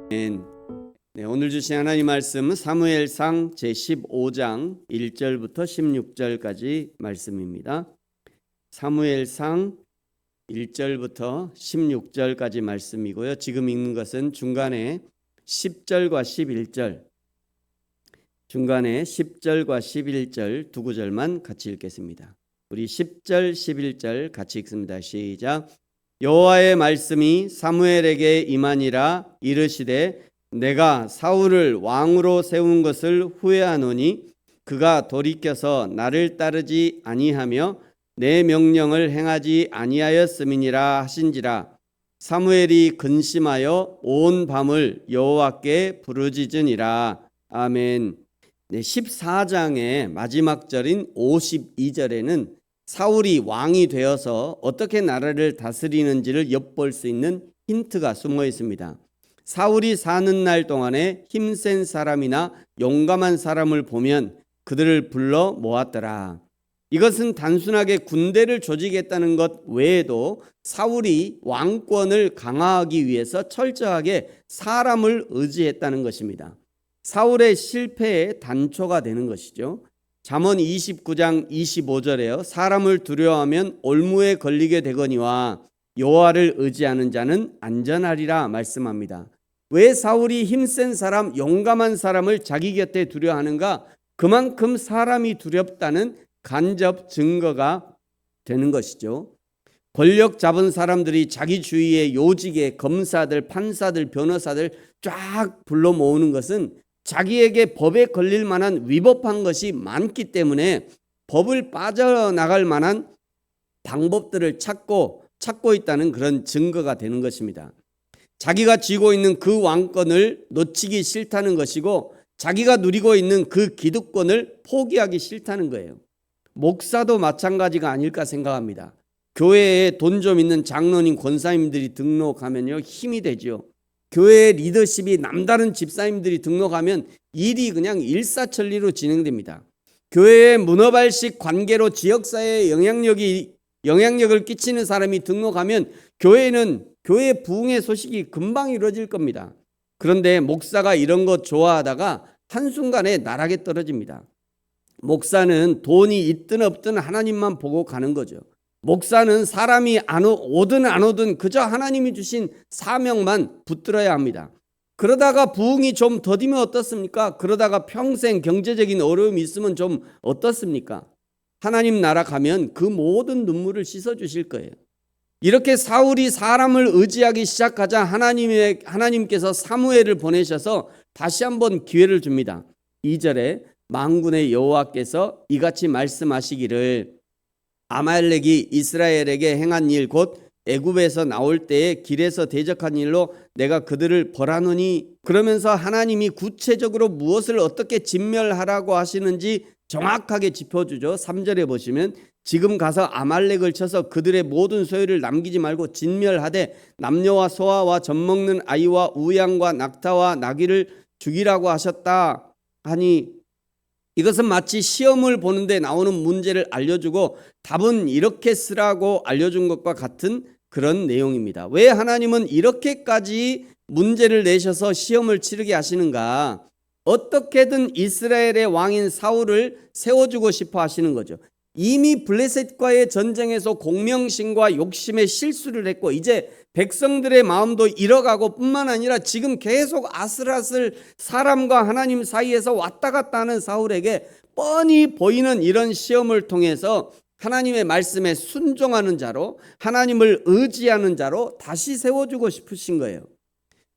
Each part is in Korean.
네, 오늘 주신 하나님 말씀은 사무엘상 제15장 1절부터 16절까지 말씀입니다. 사무엘상 1절부터 16절까지 말씀이고요. 지금 읽는 것은 중간에 10절과 11절, 중간에 10절과 11절 두 구절만 같이 읽겠습니다. 우리 10절, 11절 같이 읽습니다. 시작. 여호와의 말씀이 사무엘에게 임하니라. 이르시되 내가 사울을 왕으로 세운 것을 후회하노니 그가 돌이켜서 나를 따르지 아니하며 내 명령을 행하지 아니하였음이니라 하신지라. 사무엘이 근심하여 온 밤을 여호와께 부르짖으니라. 아멘. 14장의 마지막 절인 52절에는 사울이 왕이 되어서 어떻게 나라를 다스리는지를 엿볼 수 있는 힌트가 숨어 있습니다. 사울이 사는 날 동안에 힘센 사람이나 용감한 사람을 보면 그들을 불러 모았더라. 이것은 단순하게 군대를 조직했다는 것 외에도 사울이 왕권을 강화하기 위해서 철저하게 사람을 의지했다는 것입니다. 사울의 실패의 단초가 되는 것이죠. 잠언 29장 25절에요. 사람을 두려워하면 올무에 걸리게 되거니와 여호와를 의지하는 자는 안전하리라 말씀합니다. 왜 사울이 힘센 사람, 용감한 사람을 자기 곁에 두려워하는가? 그만큼 사람이 두렵다는 간접 증거가 되는 것이죠. 권력 잡은 사람들이 자기 주위에 요직에 검사들, 판사들, 변호사들 쫙 불러 모으는 것은 자기에게 법에 걸릴 만한 위법한 것이 많기 때문에 법을 빠져나갈 만한 방법들을 찾고 있다는 그런 증거가 되는 것입니다. 자기가 쥐고 있는 그 왕권을 놓치기 싫다는 것이고 자기가 누리고 있는 그 기득권을 포기하기 싫다는 거예요. 목사도 마찬가지가 아닐까 생각합니다. 교회에 돈 좀 있는 장로님, 권사님들이 등록하면요 힘이 되죠. 교회의 리더십이 남다른 집사님들이 등록하면 일이 그냥 일사천리로 진행됩니다. 교회의 문어발식 관계로 지역사회에 영향력을 끼치는 사람이 등록하면 교회 부흥의 소식이 금방 이루어질 겁니다. 그런데 목사가 이런 것 좋아하다가 한순간에 나락에 떨어집니다. 목사는 돈이 있든 없든 하나님만 보고 가는 거죠. 목사는 사람이 오든 안 오든 그저 하나님이 주신 사명만 붙들어야 합니다. 그러다가 부흥이 좀 더디면 어떻습니까? 그러다가 평생 경제적인 어려움이 있으면 좀 어떻습니까? 하나님 나라 가면 그 모든 눈물을 씻어주실 거예요. 이렇게 사울이 사람을 의지하기 시작하자 하나님께서 사무엘을 보내셔서 다시 한번 기회를 줍니다. 2절에 만군의 여호와께서 이같이 말씀하시기를 아말렉이 이스라엘에게 행한 일 곧 애굽에서 나올 때에 길에서 대적한 일로 내가 그들을 벌하노니. 그러면서 하나님이 구체적으로 무엇을 어떻게 진멸하라고 하시는지 정확하게 짚어주죠. 3절에 보시면 지금 가서 아말렉을 쳐서 그들의 모든 소유를 남기지 말고 진멸하되 남녀와 소아와 젖먹는 아이와 우양과 낙타와 나귀를 죽이라고 하셨다 하니, 이것은 마치 시험을 보는데 나오는 문제를 알려주고 답은 이렇게 쓰라고 알려준 것과 같은 그런 내용입니다. 왜 하나님은 이렇게까지 문제를 내셔서 시험을 치르게 하시는가? 어떻게든 이스라엘의 왕인 사울을 세워주고 싶어 하시는 거죠. 이미 블레셋과의 전쟁에서 공명심과 욕심에 실수를 했고 이제 백성들의 마음도 잃어가고 뿐만 아니라 지금 계속 아슬아슬 사람과 하나님 사이에서 왔다 갔다 하는 사울에게 뻔히 보이는 이런 시험을 통해서 하나님의 말씀에 순종하는 자로, 하나님을 의지하는 자로 다시 세워주고 싶으신 거예요.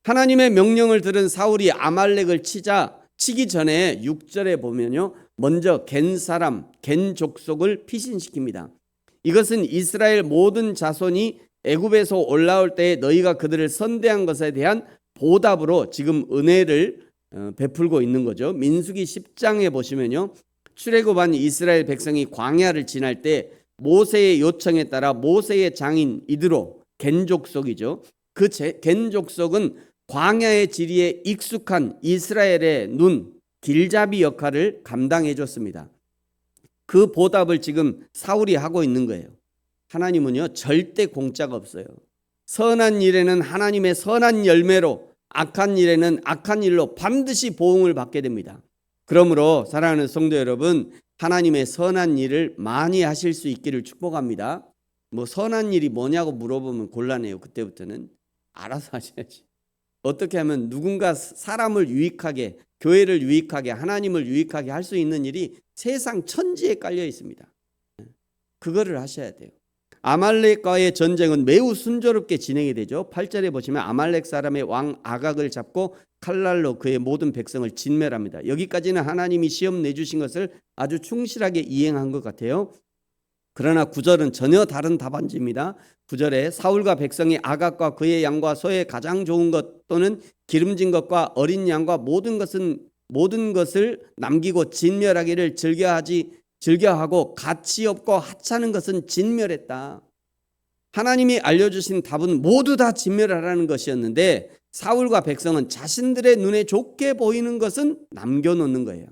하나님의 명령을 들은 사울이 아말렉을 치기 전에 6절에 보면요, 먼저 겐 족속을 피신시킵니다. 이것은 이스라엘 모든 자손이 애굽에서 올라올 때 너희가 그들을 선대한 것에 대한 보답으로 지금 은혜를 베풀고 있는 거죠. 민수기 10장에 보시면요, 출애굽한 이스라엘 백성이 광야를 지날 때 모세의 요청에 따라 모세의 장인 이드로, 겐 족속이죠. 그 겐 족속은 광야의 지리에 익숙한 이스라엘의 눈, 길잡이 역할을 감당해 줬습니다. 그 보답을 지금 사울이 하고 있는 거예요. 하나님은요 절대 공짜가 없어요. 선한 일에는 하나님의 선한 열매로 악한 일에는 악한 일로 반드시 보응을 받게 됩니다. 그러므로 사랑하는 성도 여러분, 하나님의 선한 일을 많이 하실 수 있기를 축복합니다. 뭐 선한 일이 뭐냐고 물어보면 곤란해요. 그때부터는 알아서 하셔야지. 어떻게 하면 누군가 사람을 유익하게, 교회를 유익하게, 하나님을 유익하게 할 수 있는 일이 세상 천지에 깔려 있습니다. 그거를 하셔야 돼요. 아말렉과의 전쟁은 매우 순조롭게 진행이 되죠. 8절에 보시면 아말렉 사람의 왕 아각을 잡고 칼날로 그의 모든 백성을 진멸합니다. 여기까지는 하나님이 시험 내주신 것을 아주 충실하게 이행한 것 같아요. 그러나 9절은 전혀 다른 답안지입니다. 9절에 사울과 백성이 아각과 그의 양과 소의 가장 좋은 것 또는 기름진 것과 어린 양과 모든 것을 남기고 진멸하기를 즐겨하고 가치 없고 하찮은 것은 진멸했다. 하나님이 알려주신 답은 모두 다 진멸하라는 것이었는데 사울과 백성은 자신들의 눈에 좋게 보이는 것은 남겨놓는 거예요.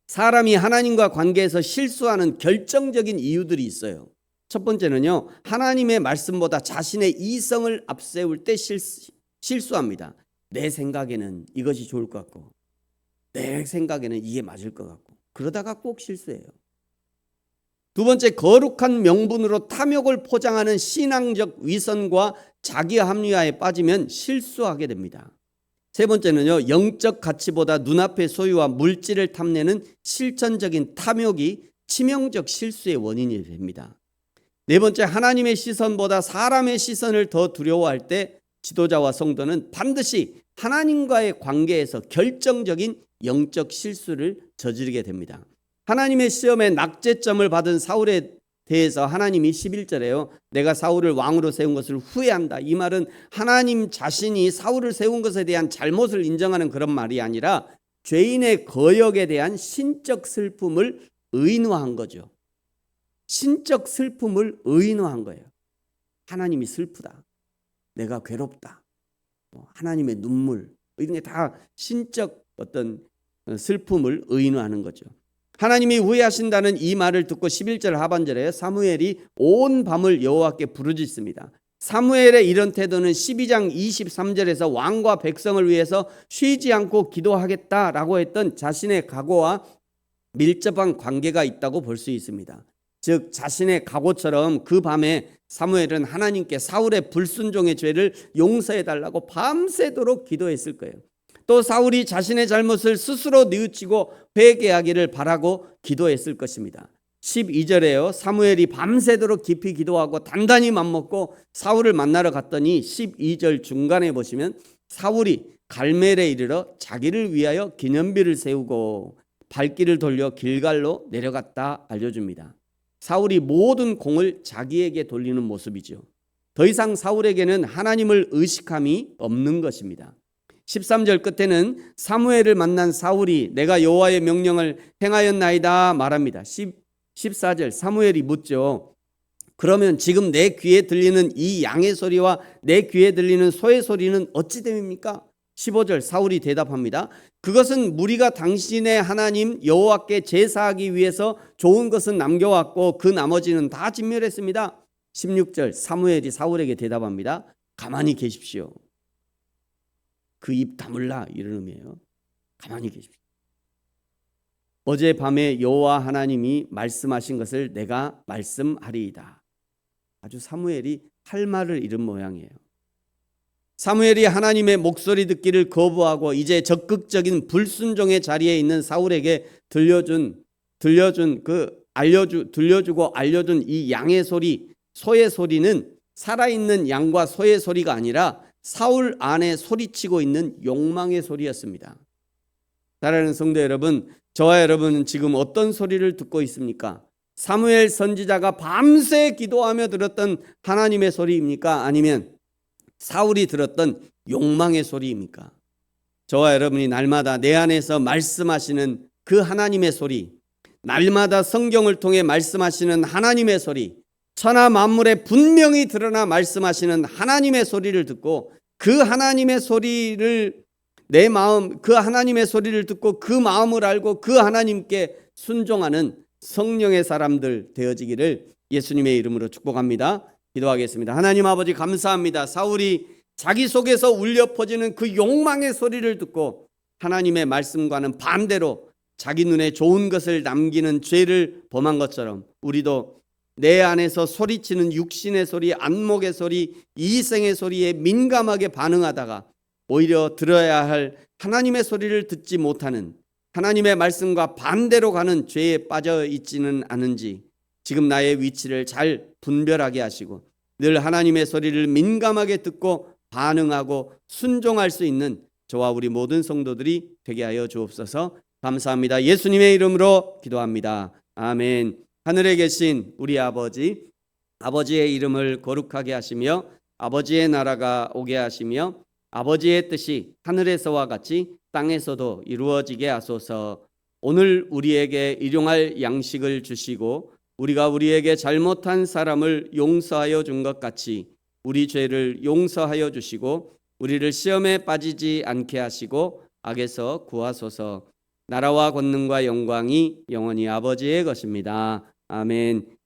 사람이 하나님과 관계에서 실수하는 결정적인 이유들이 있어요. 첫 번째는요, 하나님의 말씀보다 자신의 이성을 앞세울 때 실수합니다. 내 생각에는 이것이 좋을 것 같고 내 생각에는 이게 맞을 것 같고 그러다가 꼭 실수해요. 두 번째, 거룩한 명분으로 탐욕을 포장하는 신앙적 위선과 자기 합리화에 빠지면 실수하게 됩니다. 세 번째는요, 영적 가치보다 눈앞의 소유와 물질을 탐내는 실천적인 탐욕이 치명적 실수의 원인이 됩니다. 네 번째, 하나님의 시선보다 사람의 시선을 더 두려워할 때 지도자와 성도는 반드시 하나님과의 관계에서 결정적인 영적 실수를 저지르게 됩니다. 하나님의 시험에 낙제점을 받은 사울에 대해서 하나님이 11절에요. 내가 사울을 왕으로 세운 것을 후회한다. 이 말은 하나님 자신이 사울을 세운 것에 대한 잘못을 인정하는 그런 말이 아니라 죄인의 거역에 대한 신적 슬픔을 의노한 거죠. 신적 슬픔을 의노한 거예요. 하나님이 슬프다. 내가 괴롭다. 하나님의 눈물. 이런 게 다 신적 어떤 슬픔을 의노하는 거죠. 하나님이 후회하신다는 이 말을 듣고 11절 하반절에 사무엘이 온 밤을 여호와께 부르짖습니다. 사무엘의 이런 태도는 12장 23절에서 왕과 백성을 위해서 쉬지 않고 기도하겠다라고 했던 자신의 각오와 밀접한 관계가 있다고 볼 수 있습니다. 즉 자신의 각오처럼 그 밤에 사무엘은 하나님께 사울의 불순종의 죄를 용서해 달라고 밤새도록 기도했을 거예요. 또 사울이 자신의 잘못을 스스로 뉘우치고 회개하기를 바라고 기도했을 것입니다. 12절에요. 사무엘이 밤새도록 깊이 기도하고 단단히 맘먹고 사울을 만나러 갔더니 12절 중간에 보시면 사울이 갈멜에 이르러 자기를 위하여 기념비를 세우고 발길을 돌려 길갈로 내려갔다 알려줍니다. 사울이 모든 공을 자기에게 돌리는 모습이죠. 더 이상 사울에게는 하나님을 의식함이 없는 것입니다. 13절 끝에는 사무엘을 만난 사울이 내가 여호와의 명령을 행하였나이다 말합니다. 14절 사무엘이 묻죠. 그러면 지금 내 귀에 들리는 이 양의 소리와 내 귀에 들리는 소의 소리는 어찌 됨입니까? 15절 사울이 대답합니다. 그것은 무리가 당신의 하나님 여호와께 제사하기 위해서 좋은 것은 남겨왔고 그 나머지는 다 진멸했습니다. 16절 사무엘이 사울에게 대답합니다. 가만히 계십시오. 그 입 다물라 이런 의미예요. 가만히 계십시오. 어젯밤에 여호와 하나님이 말씀하신 것을 내가 말씀하리이다. 아주 사무엘이 할 말을 잃은 모양이에요. 사무엘이 하나님의 목소리 듣기를 거부하고 이제 적극적인 불순종의 자리에 있는 사울에게 들려주고 알려준 이 양의 소리, 소의 소리는 살아있는 양과 소의 소리가 아니라 사울 안에 소리치고 있는 욕망의 소리였습니다. 사랑하는 성도 여러분, 저와 여러분은 지금 어떤 소리를 듣고 있습니까? 사무엘 선지자가 밤새 기도하며 들었던 하나님의 소리입니까? 아니면 사울이 들었던 욕망의 소리입니까? 저와 여러분이 날마다 내 안에서 말씀하시는 그 하나님의 소리, 날마다 성경을 통해 말씀하시는 하나님의 소리, 천하 만물에 분명히 드러나 말씀하시는 하나님의 소리를 듣고 그 하나님의 소리를 그 하나님의 소리를 듣고 그 마음을 알고 그 하나님께 순종하는 성령의 사람들 되어지기를 예수님의 이름으로 축복합니다. 기도하겠습니다. 하나님 아버지 감사합니다. 사울이 자기 속에서 울려 퍼지는 그 욕망의 소리를 듣고 하나님의 말씀과는 반대로 자기 눈에 좋은 것을 남기는 죄를 범한 것처럼 우리도 내 안에서 소리치는 육신의 소리, 안목의 소리, 이생의 소리에 민감하게 반응하다가 오히려 들어야 할 하나님의 소리를 듣지 못하는, 하나님의 말씀과 반대로 가는 죄에 빠져 있지는 않은지 지금 나의 위치를 잘 분별하게 하시고 늘 하나님의 소리를 민감하게 듣고 반응하고 순종할 수 있는 저와 우리 모든 성도들이 되게 하여 주옵소서. 감사합니다. 예수님의 이름으로 기도합니다. 아멘. 하늘에 계신 우리 아버지, 아버지의 이름을 거룩하게 하시며 아버지의 나라가 오게 하시며 아버지의 뜻이 하늘에서와 같이 땅에서도 이루어지게 하소서. 오늘 우리에게 일용할 양식을 주시고 우리가 우리에게 잘못한 사람을 용서하여 준 것 같이 우리 죄를 용서하여 주시고 우리를 시험에 빠지지 않게 하시고 악에서 구하소서. 나라와 권능과 영광이 영원히 아버지의 것입니다. 아멘.